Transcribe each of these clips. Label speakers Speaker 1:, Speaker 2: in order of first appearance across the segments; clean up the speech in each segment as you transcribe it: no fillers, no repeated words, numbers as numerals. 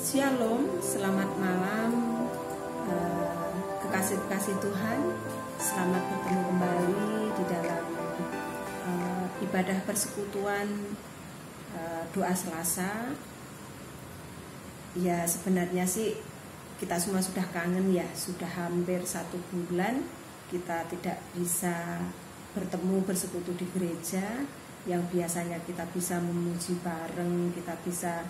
Speaker 1: Shalom, selamat malam kekasih-kekasih Tuhan. Selamat bertemu kembali di dalam ibadah persekutuan doa Selasa. Ya, sebenarnya sih kita semua sudah kangen ya, sudah hampir 1 bulan kita tidak bisa bertemu bersekutu di gereja. Yang biasanya kita bisa memuji bareng, kita bisa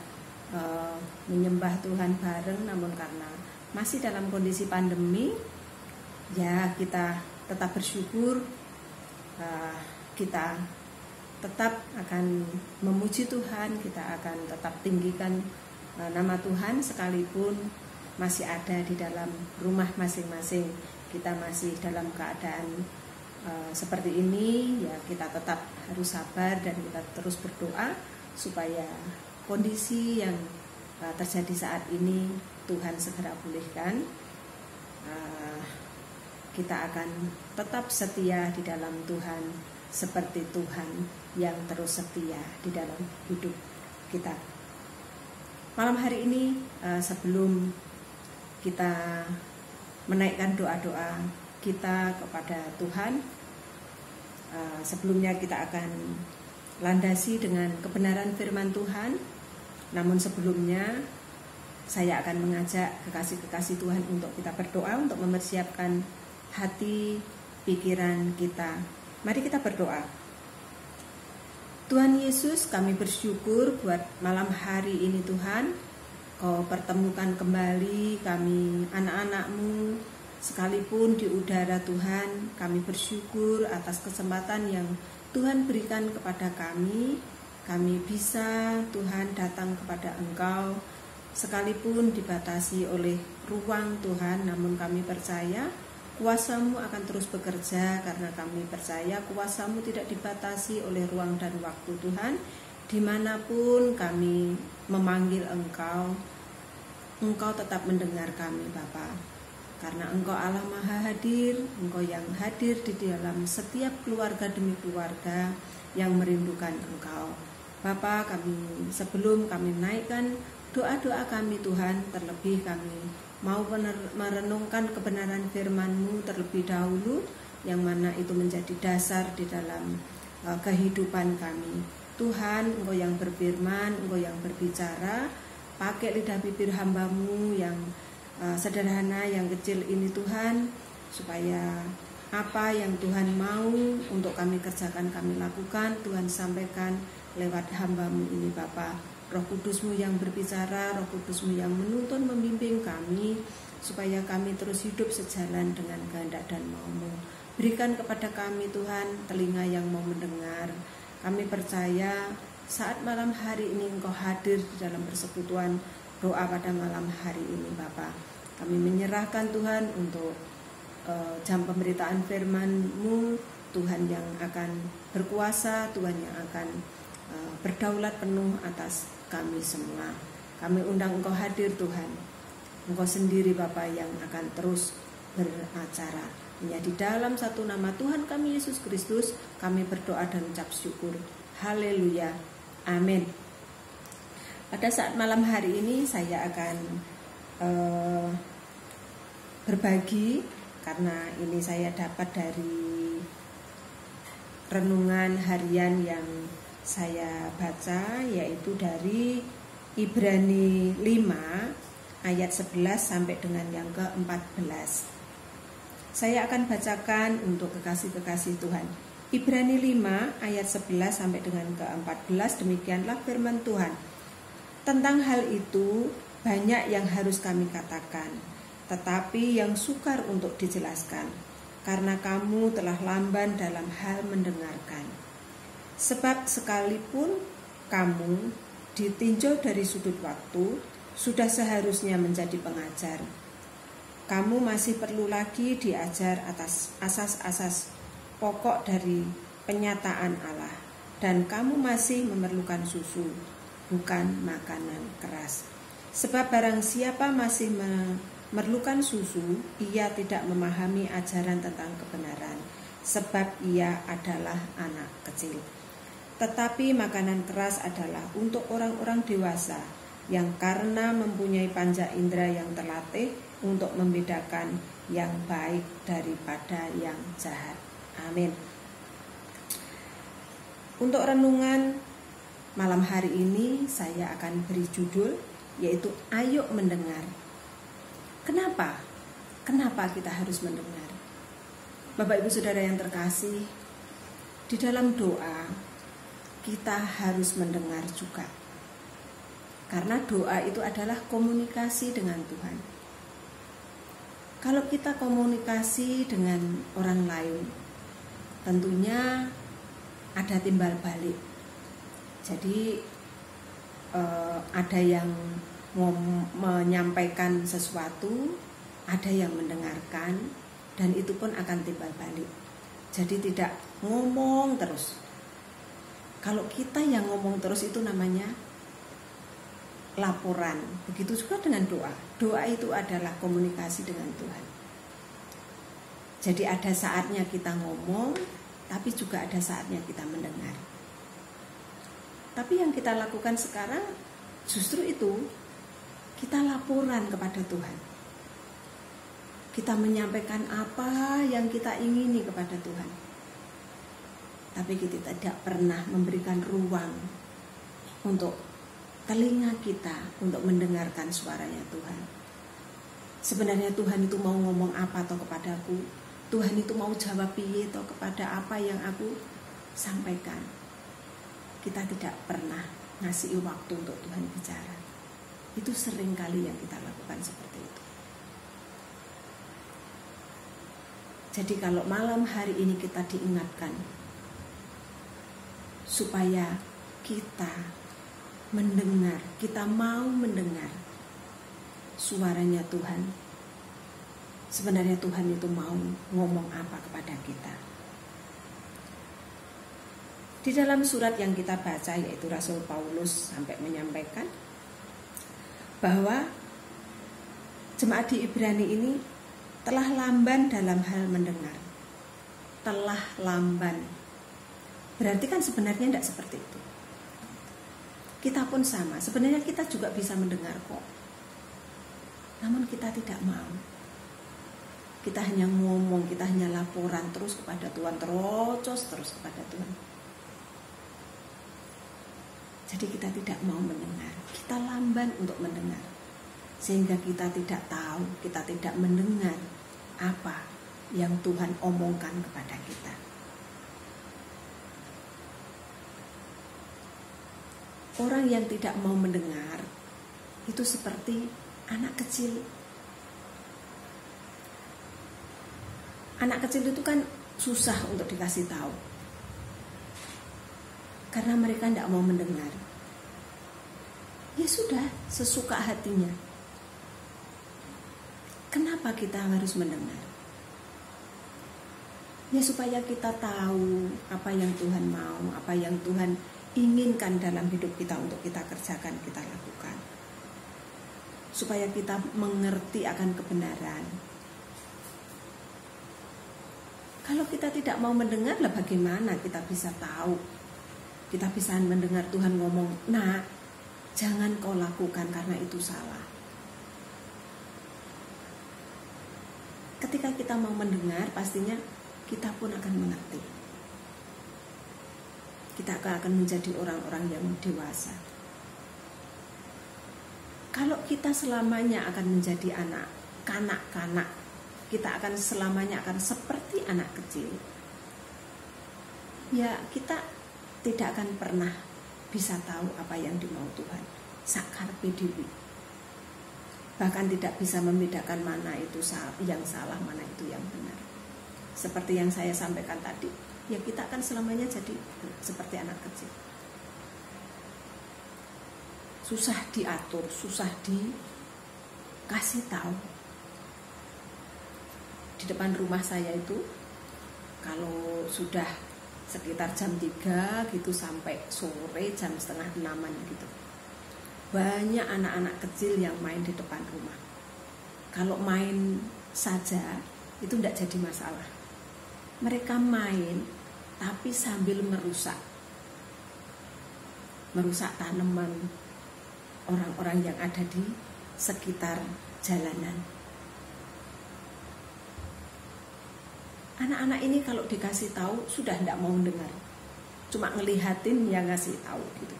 Speaker 1: menyembah Tuhan bareng, namun karena masih dalam kondisi pandemi, ya kita tetap bersyukur, kita tetap akan memuji Tuhan, kita akan tetap tinggikan nama Tuhan sekalipun masih ada di dalam rumah masing-masing. Kita masih dalam keadaan seperti ini, ya kita tetap harus sabar dan kita terus berdoa supaya kondisi yang terjadi saat ini Tuhan segera pulihkan. Kita akan tetap setia di dalam Tuhan seperti Tuhan yang terus setia di dalam hidup kita. Malam hari ini sebelum kita menaikkan doa-doa kita kepada Tuhan, sebelumnya kita akan landasi dengan kebenaran firman Tuhan. Namun sebelumnya saya akan mengajak kekasih-kekasih Tuhan untuk kita berdoa, untuk mempersiapkan hati, pikiran kita. Mari kita berdoa. Tuhan Yesus, kami bersyukur buat malam hari ini Tuhan. Kau pertemukan kembali kami anak-anak-Mu, sekalipun di udara Tuhan. Kami bersyukur atas kesempatan yang Tuhan berikan kepada kami. Kami bisa Tuhan datang kepada Engkau sekalipun dibatasi oleh ruang Tuhan, namun kami percaya kuasa-Mu akan terus bekerja, karena kami percaya kuasa-Mu tidak dibatasi oleh ruang dan waktu Tuhan. Dimanapun kami memanggil Engkau, Engkau tetap mendengar kami Bapa, karena Engkau Allah Maha Hadir, Engkau yang hadir di dalam setiap keluarga demi keluarga yang merindukan Engkau. Bapa, sebelum kami naikkan doa-doa kami Tuhan, terlebih kami mau merenungkan kebenaran firman-Mu terlebih dahulu, yang mana itu menjadi dasar di dalam kehidupan kami. Tuhan, Engkau yang berfirman, Engkau yang berbicara, pakai lidah bibir hamba-Mu yang sederhana, yang kecil ini Tuhan, supaya apa yang Tuhan mau untuk kami kerjakan, kami lakukan, Tuhan sampaikan lewat hamba-Mu ini Bapa. Roh Kudus-Mu yang berbicara, Roh Kudus-Mu yang menuntun, membimbing kami, supaya kami terus hidup sejalan dengan kehendak dan mau-Mu. Berikan kepada kami Tuhan telinga yang mau mendengar. Kami percaya saat malam hari ini Engkau hadir di dalam persekutuan doa pada malam hari ini Bapa. Kami menyerahkan Tuhan untuk jam pemberitaan firman-Mu, Tuhan yang akan berkuasa, Tuhan yang akan berdaulat penuh atas kami semua. Kami undang Engkau hadir Tuhan, Engkau sendiri Bapa yang akan terus beracara. Hanya di dalam satu nama Tuhan kami Yesus Kristus kami berdoa dan ucap syukur. Haleluya, amin. Pada saat malam hari ini saya akan berbagi, karena ini saya dapat dari renungan harian yang saya baca, yaitu dari Ibrani 5 ayat 11 sampai dengan yang ke-14. Saya akan bacakan untuk kekasih-kekasih Tuhan. Ibrani 5 ayat 11 sampai dengan ke-14, demikianlah firman Tuhan. Tentang hal itu banyak yang harus kami katakan, tetapi yang sukar untuk dijelaskan, karena kamu telah lamban dalam hal mendengarkan. Sebab sekalipun kamu ditinjau dari sudut waktu, sudah seharusnya menjadi pengajar. Kamu masih perlu lagi diajar atas asas-asas pokok dari penyataan Allah, dan kamu masih memerlukan susu, bukan makanan keras. Sebab barang siapa masih memerlukan susu, ia tidak memahami ajaran tentang kebenaran, sebab ia adalah anak kecil. Tetapi makanan keras adalah untuk orang-orang dewasa, yang karena mempunyai panca indera yang terlatih untuk membedakan yang baik daripada yang jahat. Amin. Untuk renungan malam hari ini saya akan beri judul yaitu Ayo Mendengar. Kenapa? Kenapa kita harus mendengar? Bapak Ibu Saudara yang terkasih, di dalam doa kita harus mendengar juga. Karena doa itu adalah komunikasi dengan Tuhan. Kalau kita komunikasi dengan orang lain, tentunya ada timbal balik. Jadi ada yang menyampaikan sesuatu, ada yang mendengarkan, dan itu pun akan timbal balik. Jadi tidak ngomong terus. Kalau kita yang ngomong terus itu namanya laporan. Begitu juga dengan doa. Doa itu adalah komunikasi dengan Tuhan. Jadi ada saatnya kita ngomong, tapi juga ada saatnya kita mendengar. Tapi yang kita lakukan sekarang justru itu, kita laporan kepada Tuhan. Kita menyampaikan apa yang kita ingini kepada Tuhan. Tapi kita tidak pernah memberikan ruang untuk telinga kita untuk mendengarkan suaranya Tuhan. Sebenarnya Tuhan itu mau ngomong apa toh kepadaku? Tuhan itu mau jawab piye toh kepada apa yang aku sampaikan? Kita tidak pernah ngasih waktu untuk Tuhan bicara. Itu sering kali yang kita lakukan seperti itu. Jadi kalau malam hari ini kita diingatkan supaya kita mendengar, kita mau mendengar suaranya Tuhan. Sebenarnya Tuhan itu mau ngomong apa kepada kita. Di dalam surat yang kita baca, yaitu Rasul Paulus sampai menyampaikan bahwa jemaat di Ibrani ini telah lamban dalam hal mendengar. Telah lamban. Berarti kan sebenarnya tidak seperti itu. Kita pun sama, sebenarnya kita juga bisa mendengar kok. Namun kita tidak mau. Kita hanya ngomong, kita hanya laporan terus kepada Tuhan, terocos terus kepada Tuhan. Jadi kita tidak mau mendengar, kita lamban untuk mendengar. Sehingga kita tidak tahu, kita tidak mendengar apa yang Tuhan omongkan kepada kita. Orang yang tidak mau mendengar itu seperti anak kecil. Anak kecil itu kan susah untuk dikasih tahu. Karena mereka tidak mau mendengar. Ya sudah, sesuka hatinya. Kenapa kita harus mendengar? Ya supaya kita tahu apa yang Tuhan mau, apa yang Tuhan inginkan dalam hidup kita untuk kita kerjakan, kita lakukan. Supaya kita mengerti akan kebenaran. Kalau kita tidak mau mendengar, lah bagaimana kita bisa tahu? Kita bisa mendengar Tuhan ngomong, nah jangan kau lakukan karena itu salah. Ketika kita mau mendengar, pastinya kita pun akan mengerti. Kita akan menjadi orang-orang yang dewasa. Kalau kita selamanya akan menjadi anak kanak-kanak, kita akan selamanya akan seperti anak kecil, ya kita tidak akan pernah bisa tahu apa yang dimau Tuhan. Sakar PDW. Bahkan tidak bisa membedakan mana itu yang salah, mana itu yang benar. Seperti yang saya sampaikan tadi, ya kita akan selamanya jadi seperti anak kecil. Susah diatur, susah dikasih tahu. Di depan rumah saya itu, kalau sudah sekitar jam 3 gitu sampai sore jam 5:30 gitu, banyak anak-anak kecil yang main di depan rumah. Kalau main saja itu tidak jadi masalah. Mereka main tapi sambil merusak tanaman, orang-orang yang ada di sekitar jalanan. Anak-anak ini kalau dikasih tahu sudah tidak mau dengar, cuma ngelihatin yang ngasih tahu gitu.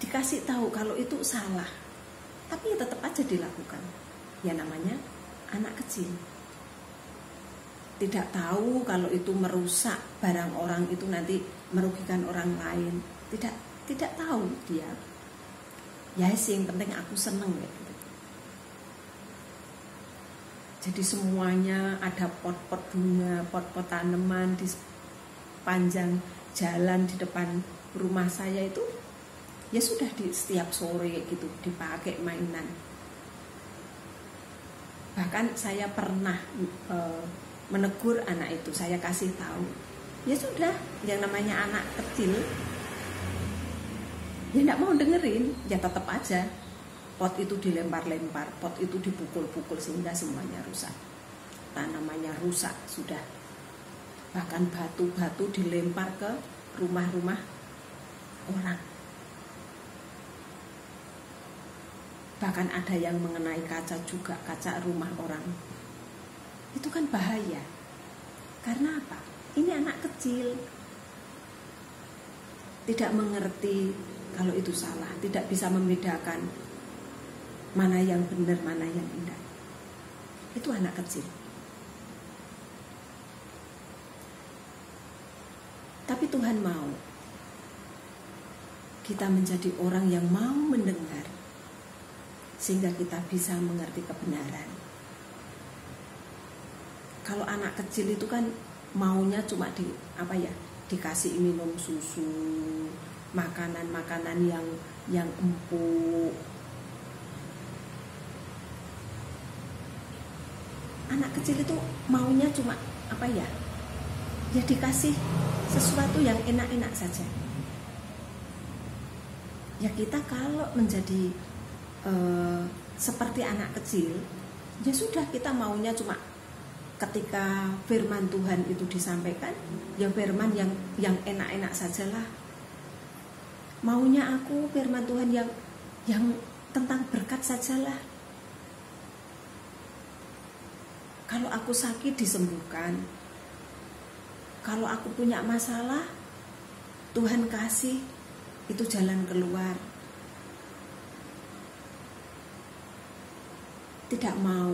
Speaker 1: Dikasih tahu kalau itu salah, tapi ya tetap aja dilakukan. Ya namanya anak kecil. Tidak tahu kalau itu merusak barang orang, itu nanti merugikan orang lain. Tidak tahu dia. Ya sih, yang penting aku seneng gitu. Jadi semuanya ada pot-pot bunga, pot-pot tanaman di panjang jalan di depan rumah saya itu. Ya sudah di setiap sore gitu dipakai mainan. Bahkan saya pernah menegur anak itu, saya kasih tahu. Ya sudah, yang namanya anak kecil ya tidak mau dengerin, ya tetap aja pot itu dilempar-lempar, pot itu dipukul-pukul sehingga semuanya rusak. Tanamannya rusak sudah. Bahkan batu-batu dilempar ke rumah-rumah orang. Bahkan ada yang mengenai kaca juga, kaca rumah orang. Itu kan bahaya. Karena apa? Ini anak kecil. Tidak mengerti kalau itu salah, tidak bisa membedakan mana yang benar, mana yang tidak. Itu anak kecil. Tapi Tuhan mau kita menjadi orang yang mau mendengar, sehingga kita bisa mengerti kebenaran. Kalau anak kecil itu kan maunya cuma dikasih minum susu, makanan-makanan yang empuk. Anak kecil itu maunya cuma ya dikasih sesuatu yang enak-enak saja. Ya kita kalau menjadi seperti anak kecil, ya sudah, kita maunya cuma ketika firman Tuhan itu disampaikan, ya firman yang enak-enak sajalah. Maunya aku firman Tuhan yang tentang berkat sajalah. Kalau aku sakit disembuhkan. Kalau aku punya masalah, Tuhan kasih itu jalan keluar. Tidak mau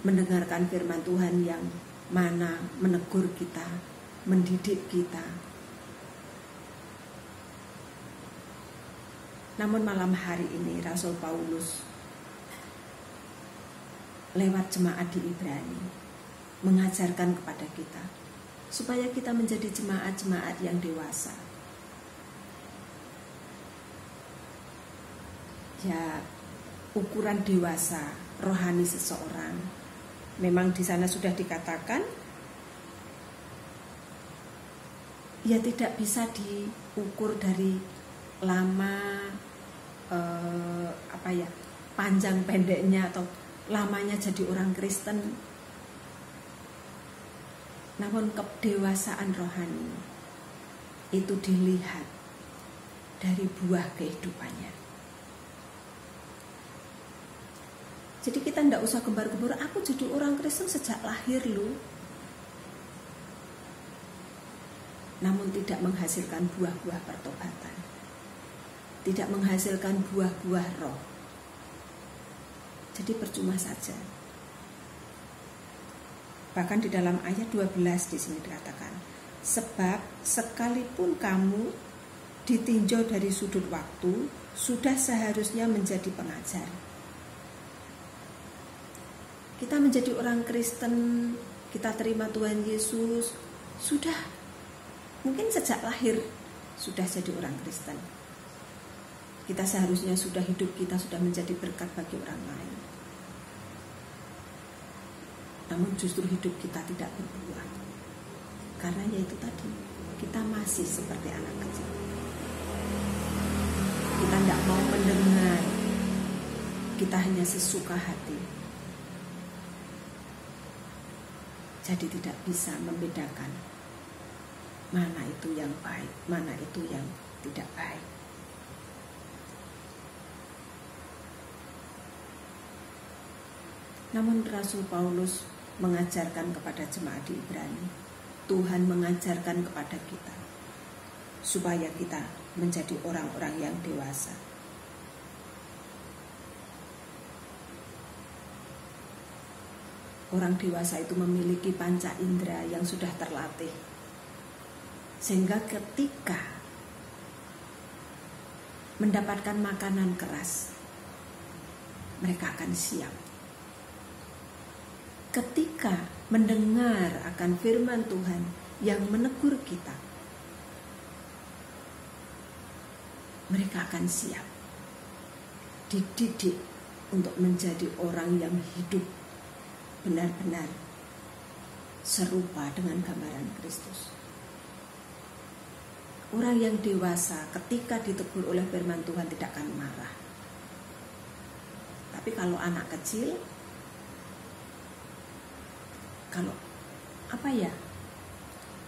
Speaker 1: mendengarkan firman Tuhan yang mana menegur kita, mendidik kita. Namun malam hari ini Rasul Paulus lewat jemaat di Ibrani mengajarkan kepada kita supaya kita menjadi jemaat-jemaat yang dewasa. Ya, ukuran dewasa rohani seseorang memang di sana sudah dikatakan ya tidak bisa diukur dari lama panjang pendeknya atau lamanya jadi orang Kristen. Namun kedewasaan rohani itu dilihat dari buah kehidupannya. Jadi kita tidak usah gembar-gembor, aku jadi orang Kristen sejak lahir loh. Namun tidak menghasilkan buah-buah pertobatan. Tidak menghasilkan buah-buah roh. Jadi percuma saja. Bahkan di dalam ayat 12 di sini dikatakan, sebab sekalipun kamu ditinjau dari sudut waktu, sudah seharusnya menjadi pengajar. Kita menjadi orang Kristen, kita terima Tuhan Yesus, sudah mungkin sejak lahir sudah jadi orang Kristen. Kita seharusnya sudah hidup kita sudah menjadi berkat bagi orang lain. Namun justru hidup kita tidak berbuah. Karena yaitu tadi, kita masih seperti anak kecil. Kita tidak mau mendengar, kita hanya sesuka hati. Jadi tidak bisa membedakan mana itu yang baik, mana itu yang tidak baik. Namun Rasul Paulus mengajarkan kepada jemaat di Ibrani, Tuhan mengajarkan kepada kita supaya kita menjadi orang-orang yang dewasa. Orang dewasa itu memiliki panca indera yang sudah terlatih, sehingga ketika mendapatkan makanan keras, mereka akan siap. Ketika mendengar akan firman Tuhan yang menegur kita, mereka akan siap, dididik untuk menjadi orang yang hidup benar-benar serupa dengan gambaran Kristus. Orang yang dewasa ketika ditegur oleh firman Tuhan tidak akan marah. Tapi kalau anak kecil, kalau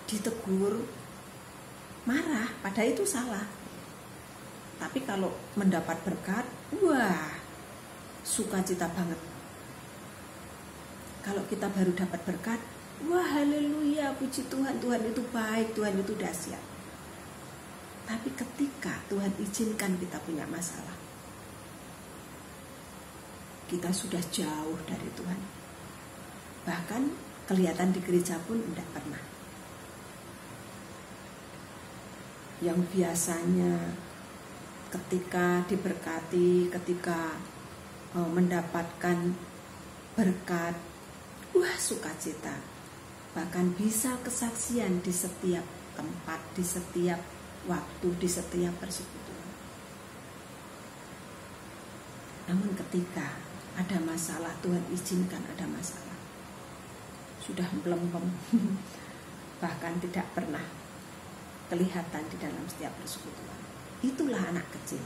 Speaker 1: ditegur marah, padahal itu salah. Tapi kalau mendapat berkat, wah, sukacita banget. Kalau kita baru dapat berkat, wah haleluya, puji Tuhan, Tuhan itu baik, Tuhan itu dahsyat. Tapi ketika Tuhan izinkan kita punya masalah, kita sudah jauh dari Tuhan. Bahkan kelihatan di gereja pun tidak pernah. Yang biasanya ketika diberkati, ketika mendapatkan berkat, wah sukacita, bahkan bisa kesaksian di setiap tempat, di setiap waktu, di setiap persekutuan. Namun ketika ada masalah, Tuhan izinkan ada masalah, sudah melempem, bahkan tidak pernah kelihatan di dalam setiap persekutuan. Itulah anak kecil.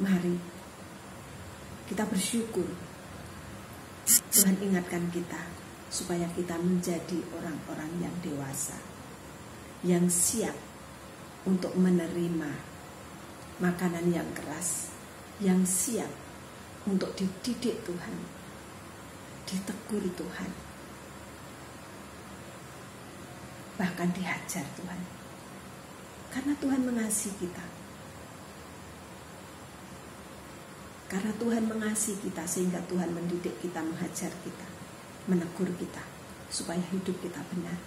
Speaker 1: Mari kita bersyukur. Tuhan ingatkan kita supaya kita menjadi orang-orang yang dewasa, yang siap untuk menerima makanan yang keras, yang siap untuk dididik Tuhan, ditegur Tuhan, bahkan dihajar Tuhan. Karena Tuhan mengasihi kita. Karena Tuhan mengasihi kita, sehingga Tuhan mendidik kita, menghajar kita, menegur kita, supaya hidup kita benar.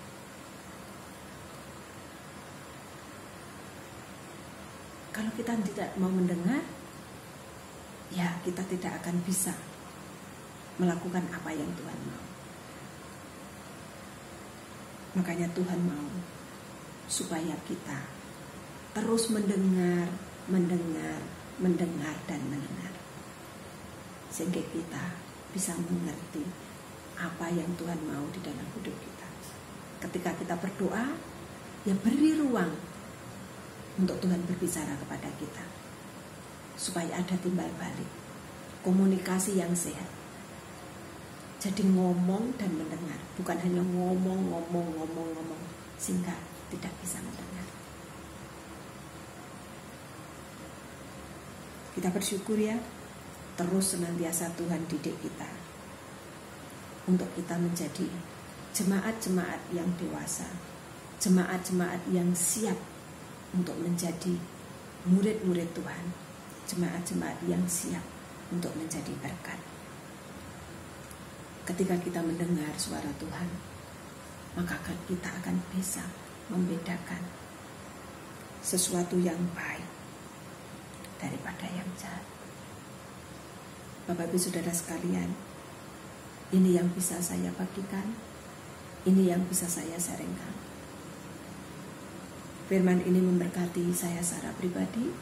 Speaker 1: Kalau kita tidak mau mendengar, ya kita tidak akan bisa melakukan apa yang Tuhan mau. Makanya Tuhan mau supaya kita terus mendengar dan mendengar. Sehingga kita bisa mengerti apa yang Tuhan mau di dalam hidup kita. Ketika kita berdoa, ya beri ruang untuk Tuhan berbicara kepada kita, supaya ada timbal balik, komunikasi yang sehat. Jadi ngomong dan mendengar, bukan hanya ngomong sehingga tidak bisa mendengar. Kita bersyukur ya, terus senantiasa Tuhan didik kita untuk kita menjadi jemaat-jemaat yang dewasa, jemaat-jemaat yang siap untuk menjadi murid-murid Tuhan, jemaat-jemaat yang siap untuk menjadi berkat. Ketika kita mendengar suara Tuhan, maka kita akan bisa membedakan sesuatu yang baik daripada yang jahat. Bapak Ibu Saudara sekalian, ini yang bisa saya bagikan, ini yang bisa saya sharingkan. Firman ini memberkati saya secara pribadi,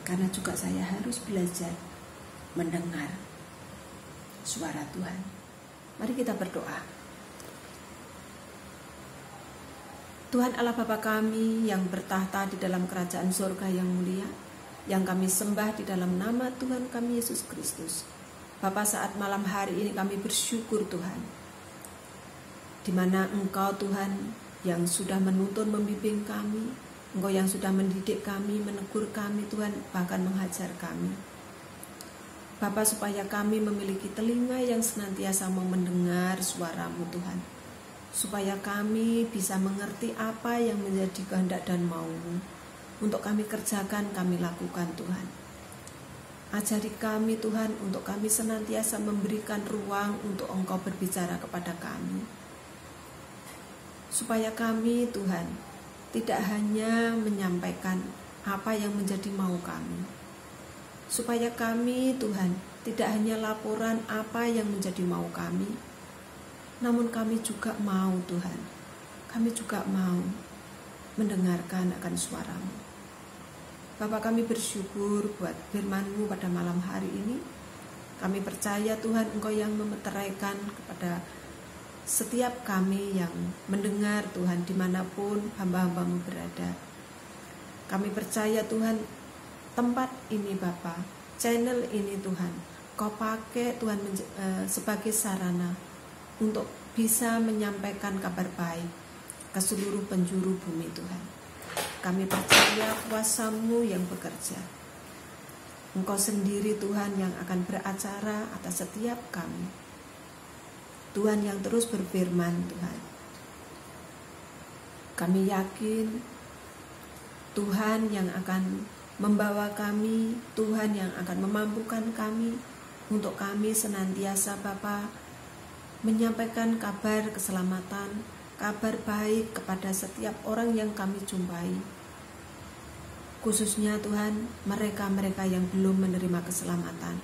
Speaker 1: karena juga saya harus belajar mendengar suara Tuhan. Mari kita berdoa. Tuhan Allah Bapa kami yang bertahta di dalam kerajaan surga yang mulia, yang kami sembah di dalam nama Tuhan kami Yesus Kristus. Bapa, saat malam hari ini kami bersyukur Tuhan, di mana Engkau Tuhan yang sudah menuntun membimbing kami, Engkau yang sudah mendidik kami, menegur kami Tuhan, bahkan menghajar kami. Bapa, supaya kami memiliki telinga yang senantiasa mau mendengar suara-Mu Tuhan, supaya kami bisa mengerti apa yang menjadi kehendak dan mau-Mu untuk kami kerjakan, kami lakukan Tuhan. Ajari kami Tuhan untuk kami senantiasa memberikan ruang untuk Engkau berbicara kepada kami, supaya kami Tuhan tidak hanya menyampaikan apa yang menjadi mau kami, supaya kami Tuhan tidak hanya laporan apa yang menjadi mau kami, namun kami juga mau Tuhan, kami juga mau mendengarkan akan suara-Mu. Bapa, kami bersyukur buat firman-Mu pada malam hari ini. Kami percaya Tuhan Engkau yang memeteraikan kepada setiap kami yang mendengar Tuhan dimanapun hamba-hamba-Mu berada. Kami percaya Tuhan tempat ini Bapa, channel ini Tuhan, Kau pakai Tuhan sebagai sarana untuk bisa menyampaikan kabar baik ke seluruh penjuru bumi Tuhan. Kami percaya kuasa-Mu yang bekerja. Engkau sendiri Tuhan yang akan beracara atas setiap kami. Tuhan yang terus berfirman Tuhan. Kami yakin Tuhan yang akan membawa kami, Tuhan yang akan memampukan kami untuk kami senantiasa Bapa menyampaikan kabar keselamatan, kabar baik kepada setiap orang yang kami jumpai. Khususnya Tuhan, mereka-mereka yang belum menerima keselamatan.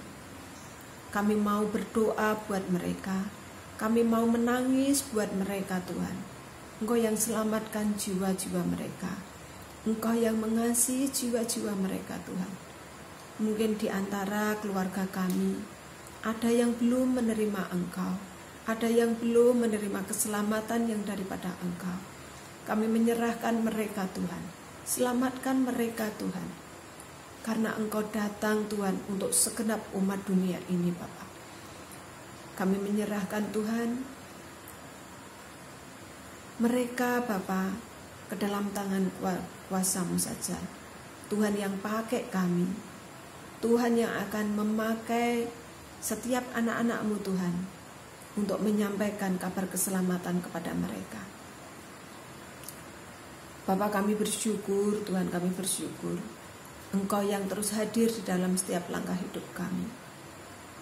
Speaker 1: Kami mau berdoa buat mereka. Kami mau menangis buat mereka Tuhan. Engkau yang selamatkan jiwa-jiwa mereka. Engkau yang mengasihi jiwa-jiwa mereka Tuhan. Mungkin di antara keluarga kami ada yang belum menerima Engkau, ada yang belum menerima keselamatan yang daripada Engkau. Kami menyerahkan mereka Tuhan. Selamatkan mereka Tuhan. Karena Engkau datang Tuhan untuk segenap umat dunia ini Bapa. Kami menyerahkan Tuhan mereka Bapa ke dalam tangan kuasa-Mu saja. Tuhan yang pakai kami, Tuhan yang akan memakai setiap anak-anak-Mu Tuhan untuk menyampaikan kabar keselamatan kepada mereka. Bapa, kami bersyukur, Tuhan, kami bersyukur Engkau yang terus hadir di dalam setiap langkah hidup kami.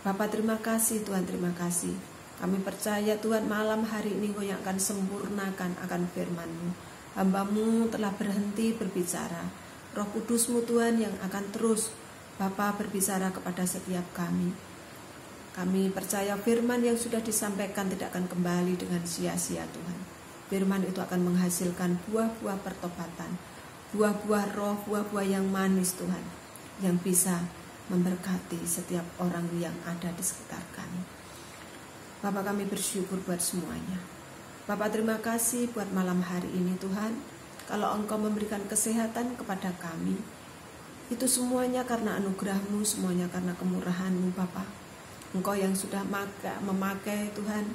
Speaker 1: Bapa, terima kasih Tuhan, terima kasih. Kami percaya Tuhan malam hari ini Engkau yang akan sempurnakan akan firman-Mu. Hamba-Mu telah berhenti berbicara. Roh Kudus-Mu Tuhan yang akan terus Bapa berbicara kepada setiap kami. Kami percaya firman yang sudah disampaikan tidak akan kembali dengan sia-sia Tuhan. Firman itu akan menghasilkan buah-buah pertobatan, buah-buah roh, buah-buah yang manis Tuhan, yang bisa memberkati setiap orang yang ada di sekitar kami. Bapak, kami bersyukur buat semuanya. Bapak, terima kasih buat malam hari ini Tuhan. Kalau Engkau memberikan kesehatan kepada kami, itu semuanya karena anugerah-Mu, semuanya karena kemurahan-Mu Bapak. Engkau yang sudah memakai Tuhan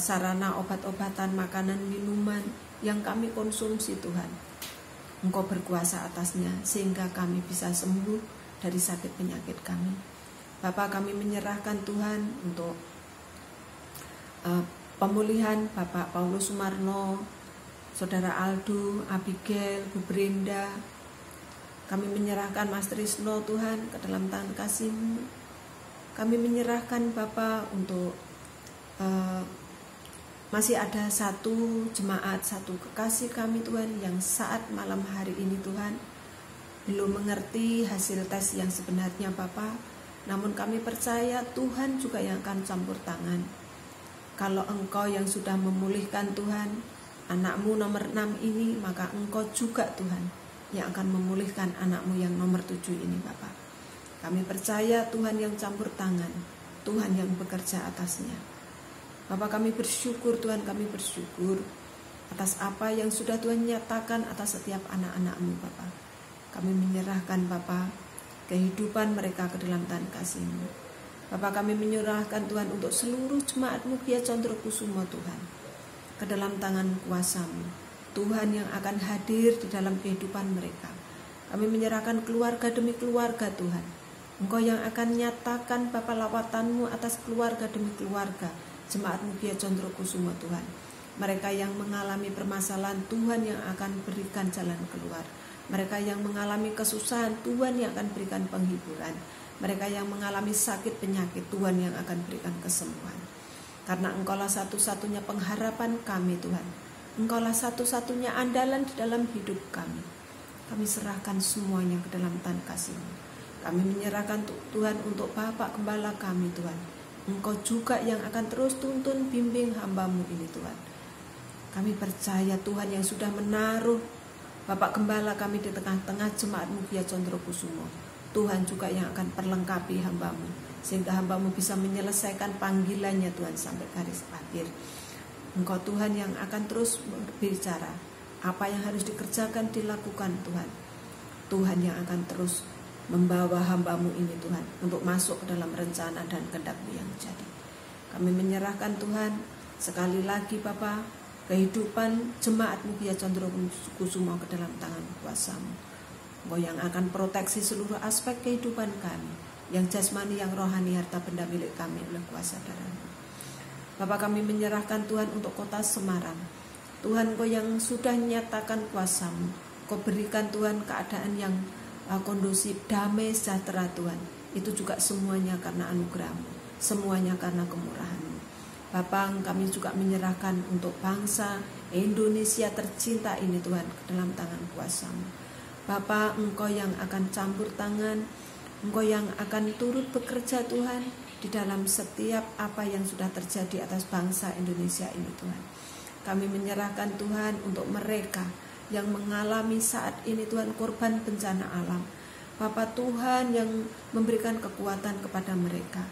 Speaker 1: sarana obat-obatan, makanan, minuman yang kami konsumsi Tuhan. Engkau berkuasa atasnya sehingga kami bisa sembuh dari sakit penyakit kami. Bapak, kami menyerahkan Tuhan untuk pemulihan Bapak Paulus Sumarno, Saudara Aldo, Abigail, Bu Brenda. Kami menyerahkan Mas Trisno Tuhan ke dalam tangan kasih-Mu. Kami menyerahkan Bapak untuk masih ada satu jemaat, satu kekasih kami Tuhan yang saat malam hari ini Tuhan belum mengerti hasil tes yang sebenarnya Bapak. Namun kami percaya Tuhan juga yang akan campur tangan. Kalau Engkau yang sudah memulihkan Tuhan anak-Mu nomor 6 ini, maka Engkau juga Tuhan yang akan memulihkan anak-Mu yang nomor 7 ini Bapak. Kami percaya Tuhan yang campur tangan, Tuhan yang bekerja atasnya. Bapak, kami bersyukur Tuhan, kami bersyukur atas apa yang sudah Tuhan nyatakan atas setiap anak-anak-Mu Bapak. Kami menyerahkan Bapak kehidupan mereka ke dalam tangan kasih-Mu. Bapak, kami menyerahkan Tuhan untuk seluruh jemaat-Mu Gia Condro Kusumo Tuhan. ke dalam tangan kuasa-Mu. Tuhan yang akan hadir di dalam kehidupan mereka. Kami menyerahkan keluarga demi keluarga Tuhan. Engkau yang akan nyatakan Bapa lawatan-Mu atas keluarga demi keluarga Jemaat Mugia Condrokusumo Tuhan. Mereka yang mengalami permasalahan, Tuhan yang akan berikan jalan keluar. Mereka yang mengalami kesusahan, Tuhan yang akan berikan penghiburan. Mereka yang mengalami sakit penyakit, Tuhan yang akan berikan kesembuhan. Karena Engkaulah satu-satunya pengharapan kami Tuhan. Engkaulah satu-satunya andalan di dalam hidup kami. Kami serahkan semuanya ke dalam tangan kasih-Mu. Kami menyerahkan Tuhan untuk Bapak Gembala kami Tuhan. Engkau juga yang akan terus tuntun bimbing hamba-Mu ini Tuhan. Kami percaya Tuhan yang sudah menaruh Bapak Gembala kami di tengah-tengah Jemaat Mugia Condrokusumo. Tuhan juga yang akan perlengkapi hamba-Mu, sehingga hamba-Mu bisa menyelesaikan panggilannya Tuhan sampai garis akhir. Engkau Tuhan yang akan terus berbicara, apa yang harus dikerjakan dilakukan Tuhan. Tuhan yang akan terus membawa hamba-Mu ini Tuhan untuk masuk ke dalam rencana dan kehendak-Mu yang jadi. Kami menyerahkan Tuhan sekali lagi Bapa, kehidupan Jemaat Mugia Condrokusumo ke dalam tangan kuasa-Mu. Engkau yang akan proteksi seluruh aspek kehidupan kami, yang jasmani, yang rohani, harta benda milik kami oleh kuasa darah-Mu. Bapa, kami menyerahkan Tuhan untuk kota Semarang. Tuhan, Engkau yang sudah nyatakan kuasa-Mu, Engkau berikan Tuhan keadaan yang kondusif, damai, sejahtera Tuhan. Itu juga semuanya karena anugerah-Mu, semuanya karena kemurahan-Mu. Bapak, kami juga menyerahkan untuk bangsa Indonesia tercinta ini Tuhan ke dalam tangan kuasa-Mu. Bapak, Engkau yang akan campur tangan, Engkau yang akan turut bekerja Tuhan di dalam setiap apa yang sudah terjadi atas bangsa Indonesia ini Tuhan. Kami menyerahkan Tuhan untuk mereka yang mengalami saat ini Tuhan korban bencana alam. Bapak, Tuhan yang memberikan kekuatan kepada mereka.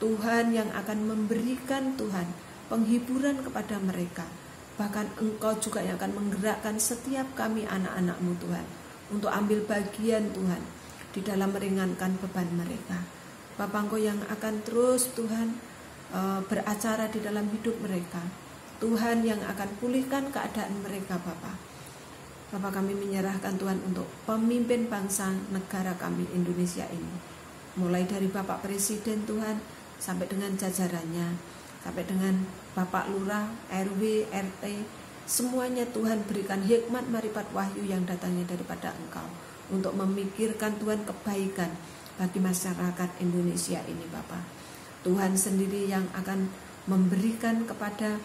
Speaker 1: Tuhan yang akan memberikan Tuhan penghiburan kepada mereka. Bahkan Engkau juga yang akan menggerakkan setiap kami anak-anak-Mu Tuhan untuk ambil bagian Tuhan di dalam meringankan beban mereka. Bapa, Engkau yang akan terus Tuhan beracara di dalam hidup mereka. Tuhan yang akan pulihkan keadaan mereka Bapa. Bapa, kami menyerahkan Tuhan untuk pemimpin bangsa negara kami Indonesia ini. Mulai dari Bapak Presiden Tuhan, sampai dengan jajarannya, sampai dengan Bapak Lurah, RW, RT, semuanya Tuhan berikan hikmat, marifat, wahyu yang datangnya daripada Engkau untuk memikirkan Tuhan kebaikan bagi masyarakat Indonesia ini Bapak. Tuhan sendiri yang akan memberikan kepada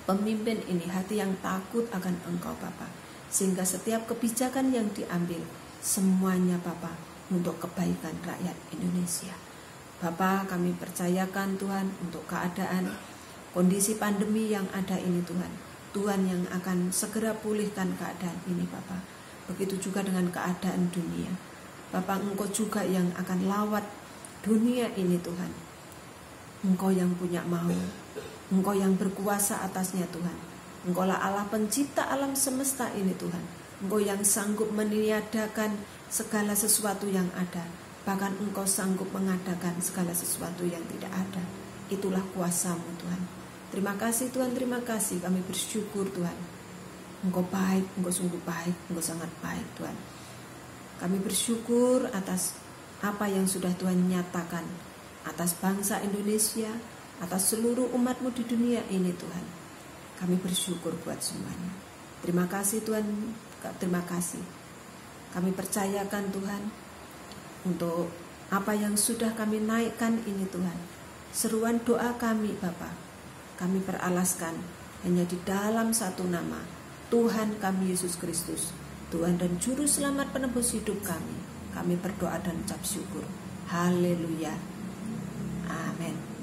Speaker 1: pemimpin ini hati yang takut akan Engkau Bapak, sehingga setiap kebijakan yang diambil semuanya Bapak untuk kebaikan rakyat Indonesia. Bapa, kami percayakan Tuhan untuk keadaan kondisi pandemi yang ada ini Tuhan. Tuhan yang akan segera pulihkan keadaan ini Bapa. Begitu juga dengan keadaan dunia. Bapa, Engkau juga yang akan lawat dunia ini Tuhan. Engkau yang punya mau, Engkau yang berkuasa atasnya Tuhan. Engkaulah Allah pencipta alam semesta ini Tuhan. Engkau yang sanggup meniadakan segala sesuatu yang ada. Bahkan Engkau sanggup mengadakan segala sesuatu yang tidak ada. Itulah kuasa-Mu Tuhan. Terima kasih Tuhan, terima kasih. Kami bersyukur Tuhan. Engkau baik, Engkau sungguh baik, Engkau sangat baik Tuhan. Kami bersyukur atas apa yang sudah Tuhan nyatakan atas bangsa Indonesia, atas seluruh umat-Mu di dunia ini Tuhan. Kami bersyukur buat semuanya. Terima kasih Tuhan, terima kasih. Kami percayakan Tuhan untuk apa yang sudah kami naikkan ini Tuhan. Seruan doa kami Bapa, kami peralaskan hanya di dalam satu nama, Tuhan kami Yesus Kristus, Tuhan dan Juru Selamat penebus hidup kami. Kami berdoa dan ucap syukur. Haleluya. Amin.